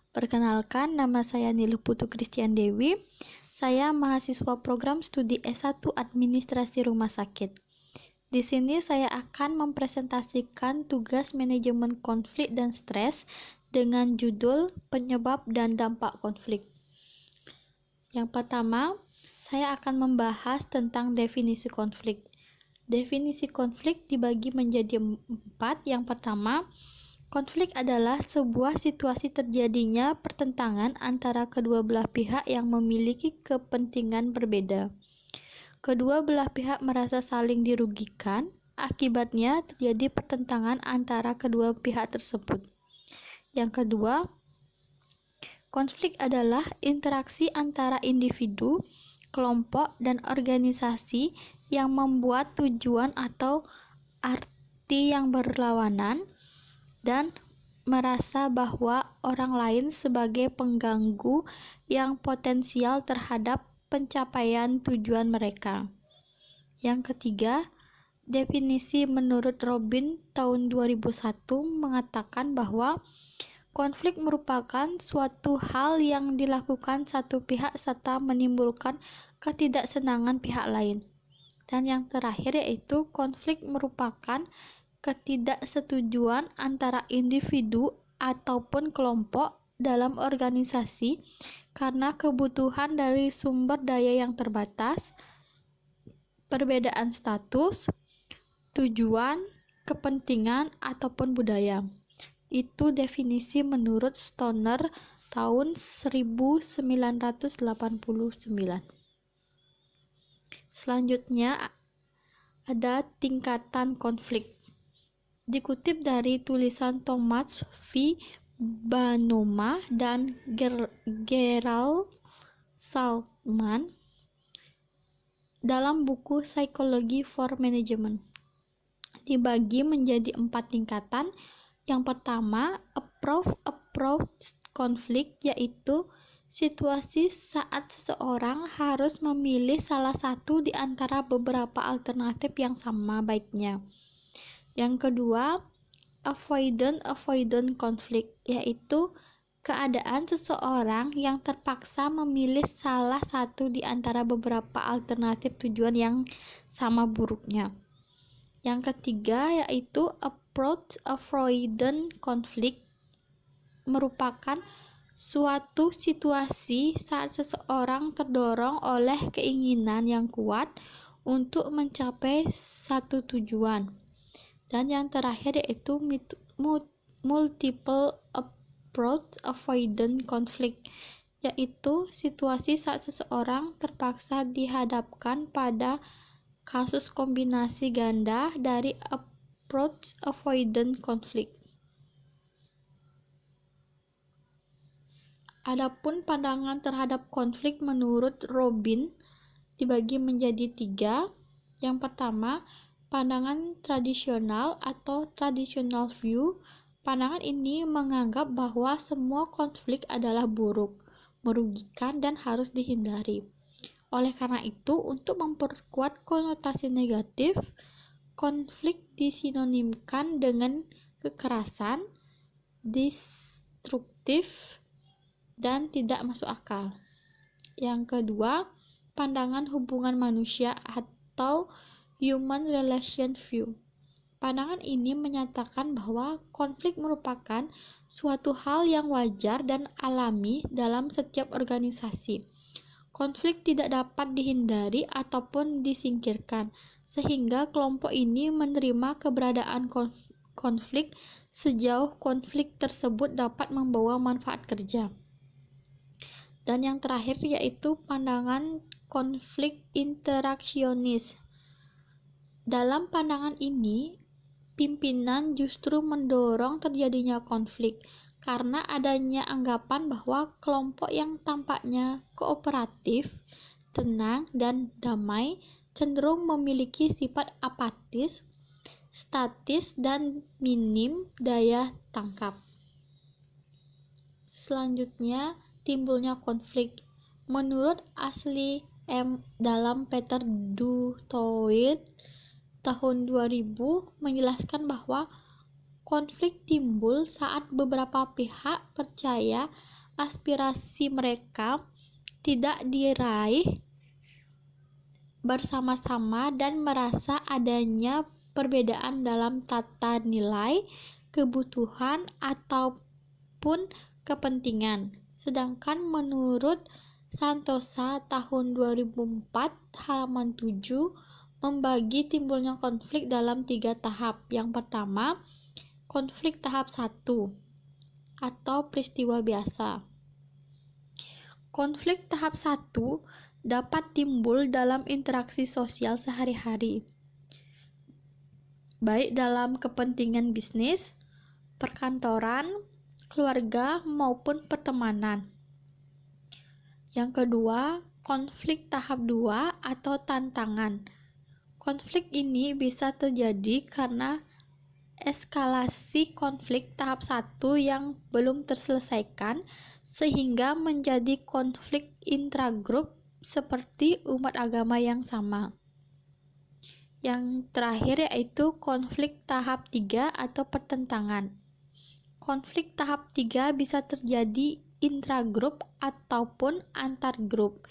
Perkenalkan, nama saya Niluh Putu Christian Dewi. Saya mahasiswa program studi S1 Administrasi Rumah Sakit. Di sini saya akan mempresentasikan tugas manajemen konflik dan stres dengan judul penyebab dan dampak konflik. Yang pertama, saya akan membahas tentang definisi konflik. Definisi konflik dibagi menjadi 4. Yang pertama, konflik adalah sebuah situasi terjadinya pertentangan antara kedua belah pihak yang memiliki kepentingan berbeda. Kedua belah pihak merasa saling dirugikan, akibatnya terjadi pertentangan antara kedua pihak tersebut. Yang kedua, konflik adalah interaksi antara individu, kelompok, dan organisasi yang membuat tujuan atau arti yang berlawanan dan merasa bahwa orang lain sebagai pengganggu yang potensial terhadap pencapaian tujuan mereka. Yang ketiga, definisi menurut Robin tahun 2001 mengatakan bahwa konflik merupakan suatu hal yang dilakukan satu pihak serta menimbulkan ketidaksenangan pihak lain. Dan yang terakhir yaitu konflik merupakan ketidaksetujuan antara individu ataupun kelompok dalam organisasi karena kebutuhan dari sumber daya yang terbatas, perbedaan status, tujuan, kepentingan, ataupun budaya. Itu definisi menurut Stoner tahun 1989. Selanjutnya ada tingkatan konflik. Dikutip dari tulisan Thomas V. Banoma dan Gerald Saltman dalam buku Psychology for Management. Dibagi menjadi 4 tingkatan. Yang pertama, approach konflik, yaitu situasi saat seseorang harus memilih salah satu di antara beberapa alternatif yang sama baiknya. Yang kedua, avoidant konflik, yaitu keadaan seseorang yang terpaksa memilih salah satu di antara beberapa alternatif tujuan yang sama buruknya. Yang ketiga yaitu approach avoidant konflik, merupakan suatu situasi saat seseorang terdorong oleh keinginan yang kuat untuk mencapai satu tujuan. Dan yang terakhir yaitu multiple approach avoidant conflict, yaitu situasi saat seseorang terpaksa dihadapkan pada kasus kombinasi ganda dari approach avoidant conflict. Adapun pandangan terhadap konflik menurut Robin dibagi menjadi 3. Yang pertama, pandangan tradisional atau traditional view. Pandangan ini menganggap bahwa semua konflik adalah buruk, merugikan, dan harus dihindari. Oleh karena itu, untuk memperkuat konotasi negatif, konflik disinonimkan dengan kekerasan, destruktif, dan tidak masuk akal. Yang kedua, pandangan hubungan manusia atau human relation view. Pandangan ini menyatakan bahwa konflik merupakan suatu hal yang wajar dan alami dalam setiap organisasi. Konflik tidak dapat dihindari ataupun disingkirkan, sehingga kelompok ini menerima keberadaan konflik sejauh konflik tersebut dapat membawa manfaat kerja. Dan yang terakhir yaitu pandangan konflik interaksionis. Dalam pandangan ini, pimpinan justru mendorong terjadinya konflik karena adanya anggapan bahwa kelompok yang tampaknya kooperatif, tenang, dan damai cenderung memiliki sifat apatis, statis, dan minim daya tangkap. Selanjutnya, timbulnya konflik. Menurut Ashley M. dalam Peter Dutoit tahun 2000 menjelaskan bahwa konflik timbul saat beberapa pihak percaya aspirasi mereka tidak diraih bersama-sama dan merasa adanya perbedaan dalam tata nilai, kebutuhan, ataupun kepentingan. Sedangkan menurut Santosa tahun 2004 halaman 7 membagi timbulnya konflik dalam 3 tahap. Yang pertama, konflik tahap 1 atau peristiwa biasa. Konflik tahap 1 dapat timbul dalam interaksi sosial sehari-hari, baik dalam kepentingan bisnis, perkantoran, keluarga, maupun pertemanan. Yang kedua, konflik tahap 2 atau tantangan. Konflik ini bisa terjadi karena eskalasi konflik tahap 1 yang belum terselesaikan sehingga menjadi konflik intragrup seperti umat agama yang sama. Yang terakhir yaitu konflik tahap 3 atau pertentangan. Konflik tahap 3 bisa terjadi intragrup ataupun antargrup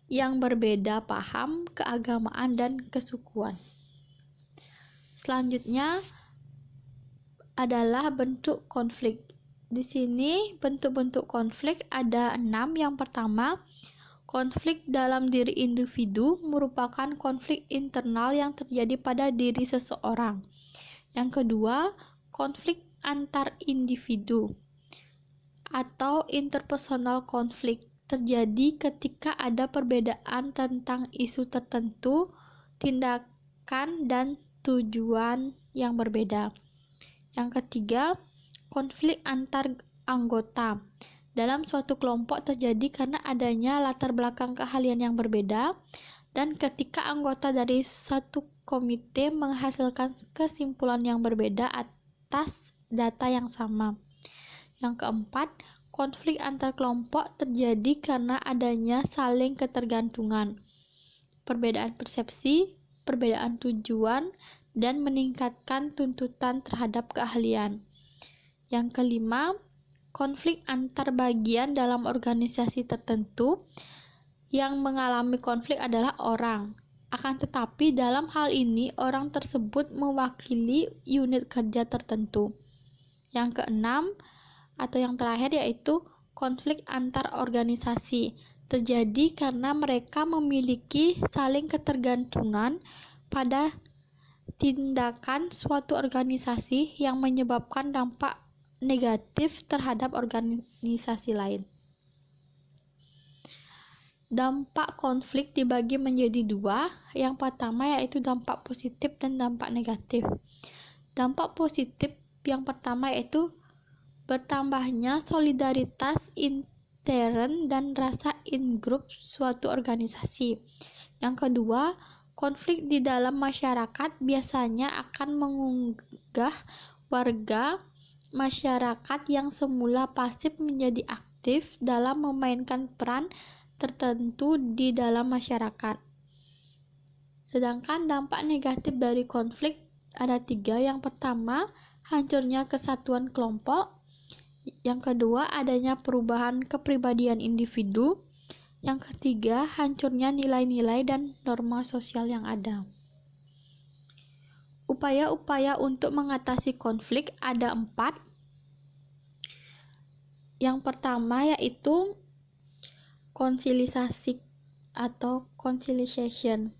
yang berbeda paham, keagamaan, dan kesukuan. Selanjutnya adalah bentuk konflik. Di sini bentuk-bentuk konflik ada 6. Yang pertama, konflik dalam diri individu merupakan konflik internal yang terjadi pada diri seseorang. Yang kedua, konflik antar individu atau interpersonal konflik terjadi ketika ada perbedaan tentang isu tertentu, tindakan, dan tujuan yang berbeda. Yang ketiga, konflik antar anggota. Dalam suatu kelompok terjadi karena adanya latar belakang keahlian yang berbeda dan ketika anggota dari satu komite menghasilkan kesimpulan yang berbeda atas data yang sama. Yang keempat, konflik antar kelompok terjadi karena adanya saling ketergantungan, perbedaan persepsi, perbedaan tujuan, dan meningkatkan tuntutan terhadap keahlian. Yang kelima, konflik antar bagian dalam organisasi tertentu. Yang mengalami konflik adalah orang. Akan tetapi dalam hal ini orang tersebut mewakili unit kerja tertentu. Yang keenam atau yang terakhir yaitu konflik antar organisasi. Terjadi karena mereka memiliki saling ketergantungan pada tindakan suatu organisasi yang menyebabkan dampak negatif terhadap organisasi lain. Dampak konflik dibagi menjadi 2. Yang pertama yaitu dampak positif dan dampak negatif. Dampak positif yang pertama yaitu bertambahnya solidaritas intern dan rasa in-group suatu organisasi. Yang kedua, konflik di dalam masyarakat biasanya akan mengunggah warga masyarakat yang semula pasif menjadi aktif dalam memainkan peran tertentu di dalam masyarakat. Sedangkan dampak negatif dari konflik ada 3. Yang pertama, hancurnya kesatuan kelompok. Yang kedua, adanya perubahan kepribadian individu. Yang ketiga, hancurnya nilai-nilai dan norma sosial yang ada. Upaya-upaya untuk mengatasi konflik ada 4. Yang pertama yaitu konsilisasi atau conciliation.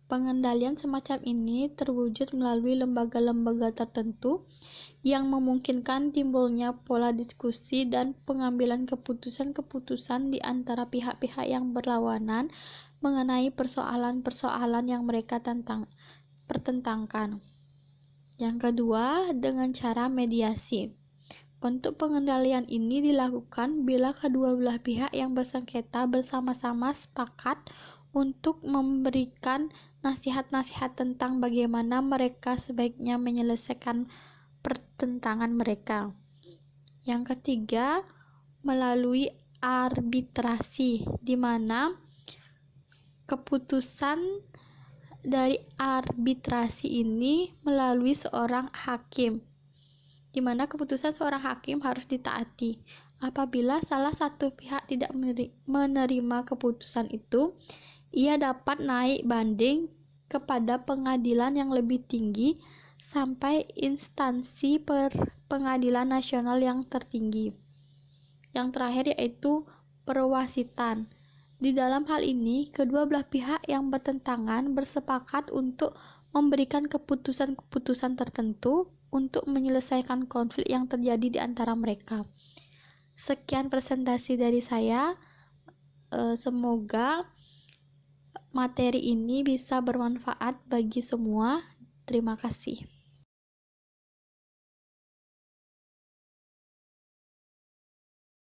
Pengendalian semacam ini terwujud melalui lembaga-lembaga tertentu yang memungkinkan timbulnya pola diskusi dan pengambilan keputusan-keputusan di antara pihak-pihak yang berlawanan mengenai persoalan-persoalan yang mereka pertentangkan. Yang kedua, dengan cara mediasi. Bentuk pengendalian ini dilakukan bila kedua belah pihak yang bersengketa bersama-sama sepakat untuk memberikan nasihat-nasihat tentang bagaimana mereka sebaiknya menyelesaikan pertentangan mereka. Yang ketiga, melalui arbitrasi, di mana keputusan dari arbitrasi ini melalui seorang hakim, di mana keputusan seorang hakim harus ditaati. Apabila salah satu pihak tidak menerima keputusan itu, ia dapat naik banding kepada pengadilan yang lebih tinggi sampai instansi pengadilan nasional yang tertinggi. Yang terakhir yaitu perwasitan. Di dalam hal ini, kedua belah pihak yang bertentangan bersepakat untuk memberikan keputusan-keputusan tertentu untuk menyelesaikan konflik yang terjadi di antara mereka. Sekian presentasi dari saya. Semoga materi ini bisa bermanfaat bagi semua. Terima kasih.